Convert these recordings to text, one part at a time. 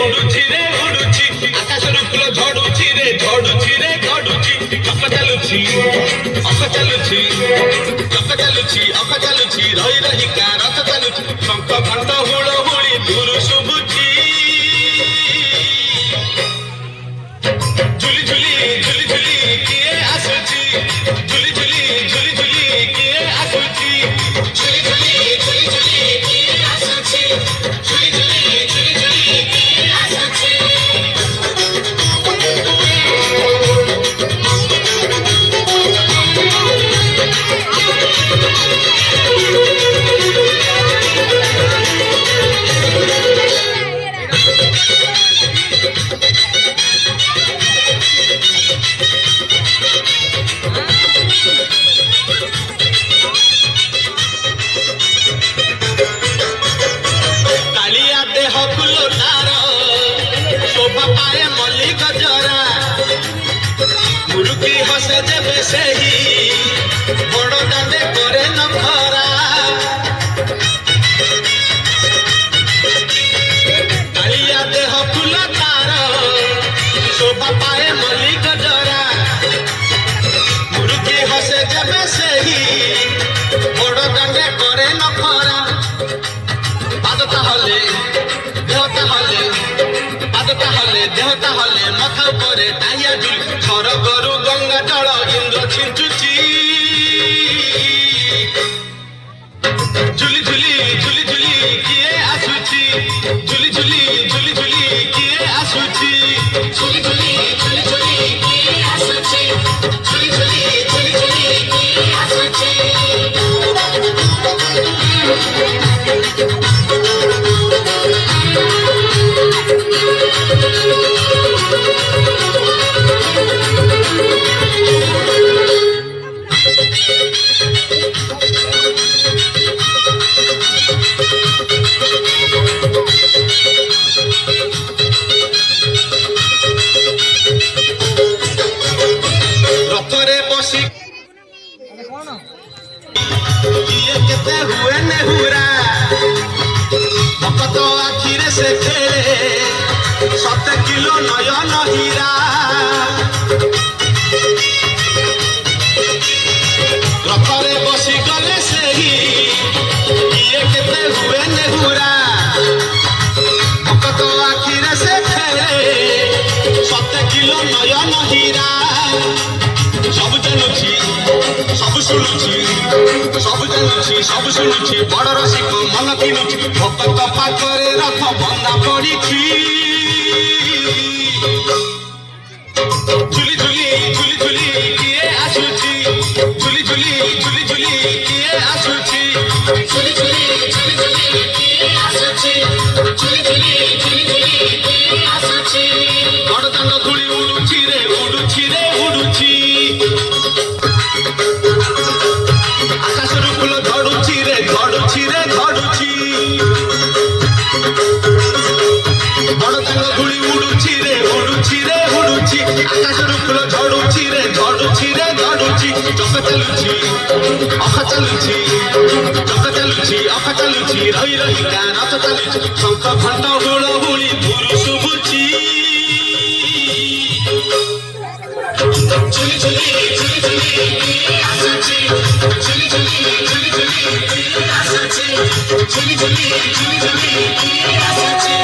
উড়ুছি রে উড়ুছি আকাশর ফুল ঝড়ুছি রে ঝড়ুছি রে ঝড়ুছি চক চালুছি অক চালুছি চক চালুছি অক চালুছি রହି রহিକା ରଥ ଚାଲୁଛି ଶଙ୍ଖ ଘଣ୍ଟ ହୁଳହୁଳି ଦୂରୁ ଶୁଭୁଛି ଝୁଲି ଝୁଲି ଝୁଲି ଝୁଲି କିଏ ଆସୁଛି ଝୁଲି ଝୁଲି ଝୁଲି ଝୁଲି କିଏ ଆସୁଛି ଝୁଲି ଝୁଲି ଝୁଲି ଝୁଲି କିଏ ଆସୁଛି ଝୁଲି ଝୁଲି ଝୁଲି ଝୁଲି କିଏ ଆସୁଛି କାଳିଆ ଦେହ ଫୁଲ ତାର ଶୋଭା ପାଏ ମଲ୍ଲି ଗଜରା ମୁରୁକି ହସେ ଯେବେ ସେହି ବଡ଼ ଦାଦେ କରେ ନଖରା କାଳିଆ ଦେହ ଫୁଲ ତାର ଶୋଭା ପାଏ ମଲ୍ଲି ଗଜରା ମୁରୁକି ହସେ ଯେବେ ସେହି ବଡ଼ ଦାଦେ କରେ ନଖରା পাদতা হলে দেহতা হলে পাদতা হলে দেহতা হলে মাথা উপরে টাইয়া ঝুল স্বর্গরু গঙ্গা জল ইন্দ্র ছিঞ্চুচি ঝুলি ঝুলি ঝুলি ঝুলি কিয়ে আসুচি ঝুলি ঝুলি ঝুলি ঝুলি কিয়ে আসুচি ঝুলি ঝুলি ঝুলি ঝুলি কিয়ে আসুচি ঝুলি ঝুলি ঝুলি ঝুলি কিয়ে আসুচি রথরে বসি কিয়ে কেতে হুয়ে নেহুরা ভকত আখিরে সে খেলে 7 কিলো নয়ন হীরা রথরে বসি গলে সেই কিয়ে কেতে হুয়ে নেহুরা ভকত আখিরে সে খেলে 7 কিলো নয়ন হীরা ସବୁ ଜାଣୁଛି ସବୁ ଶୁଣୁଛି ସବୁ ଜାଣୁଛି ସବୁ ଶୁଣୁଛି ବଡ଼ ରସିକ ମନ କିଣୁଛି ଭକ୍ତ ପାଖରେ ରଥ ବନ୍ଧା ପଡ଼ିଛି ଝୁଲି ଝୁଲି ଝୁଲି ଝୁଲି କିଏ ଆସୁଛି ଝୁଲି ଝୁଲି ଝୁଲି ଝୁଲି କିଏ ଆସୁଛି ଝୁଲି ଝୁଲି ଝୁଲି ଝୁଲି କିଏ ଆସୁଛି ଝୁଲି ଝୁଲି ଝୁଲି ଝୁଲି କିଏ ଆସୁଛି ବଡ଼ ଦାଣ୍ଡ ଧୂଳି ଉଡୁଛି ରେ ଉଡୁଛି ରେ ଉଡୁଛି আকাশের ফুল ঝড়ুছি রে ঝড়ুছি রে ঝড়ুছি বড় দাঙ্গ ধুলি উড়ুছি রে উড়ুছি রে উড়ুছি আকাশের ফুল ঝড়ুছি রে ঝড়ুছি রে ঝড়ুছি চক চালুছি অখ চালুছি চক চালুছি অখ চালুছি রহি রহিকা রথ চালুছি শঙ্খ ঘণ্ট হুড়হুড়ি দূর শুভুছি ঝুলি ঝুলি ঝুলি ঝুলি কিয়ে আসুছি ঝুলি ঝুলি ঝুলি ঝুলি কিয়ে আসুছি ঝুলি ঝুলি ঝুলি ঝুলি কিয়ে আসুছি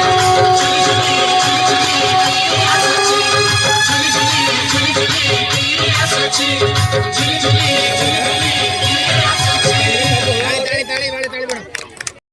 ঝুলি ঝুলি ঝুলি ঝুলি কিয়ে আসুছি ঝুলি ঝুলি ঝুলি ঝুলি কিয়ে আসুছি